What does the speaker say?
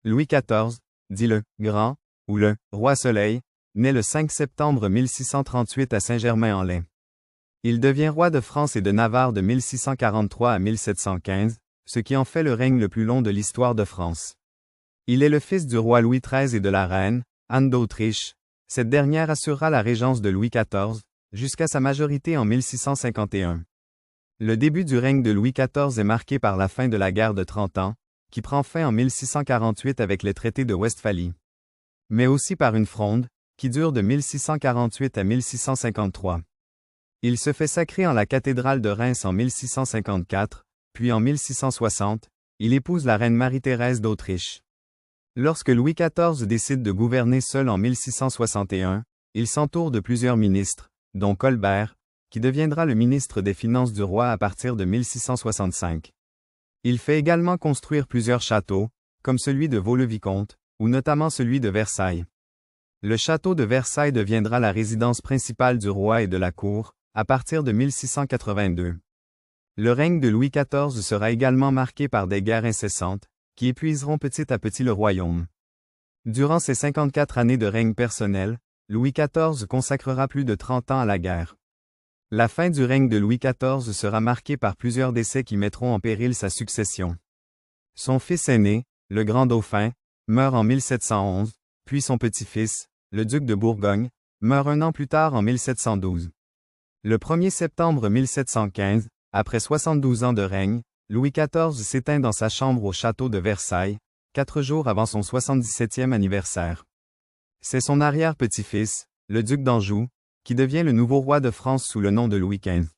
Louis XIV, dit le « Grand » ou le « Roi Soleil », naît le 5 septembre 1638 à Saint-Germain-en-Laye. Il devient roi de France et de Navarre de 1643 à 1715, ce qui en fait le règne le plus long de l'histoire de France. Il est le fils du roi Louis XIII et de la reine, Anne d'Autriche. Cette dernière assurera la régence de Louis XIV, jusqu'à sa majorité en 1651. Le début du règne de Louis XIV est marqué par la fin de la guerre de 30 ans, qui prend fin en 1648 avec les traités de Westphalie. Mais aussi par une fronde, qui dure de 1648 à 1653. Il se fait sacrer en la cathédrale de Reims en 1654, puis en 1660, il épouse la reine Marie-Thérèse d'Autriche. Lorsque Louis XIV décide de gouverner seul en 1661, il s'entoure de plusieurs ministres, dont Colbert, qui deviendra le ministre des Finances du roi à partir de 1665. Il fait également construire plusieurs châteaux, comme celui de Vaux-le-Vicomte, ou notamment celui de Versailles. Le château de Versailles deviendra la résidence principale du roi et de la cour, à partir de 1682. Le règne de Louis XIV sera également marqué par des guerres incessantes, qui épuiseront petit à petit le royaume. Durant ses 54 années de règne personnel, Louis XIV consacrera plus de 30 ans à la guerre. La fin du règne de Louis XIV sera marquée par plusieurs décès qui mettront en péril sa succession. Son fils aîné, le grand dauphin, meurt en 1711, puis son petit-fils, le duc de Bourgogne, meurt un an plus tard en 1712. Le 1er septembre 1715, après 72 ans de règne, Louis XIV s'éteint dans sa chambre au château de Versailles, 4 jours avant son 77e anniversaire. C'est son arrière-petit-fils, le duc d'Anjou, qui devient le nouveau roi de France sous le nom de Louis XV.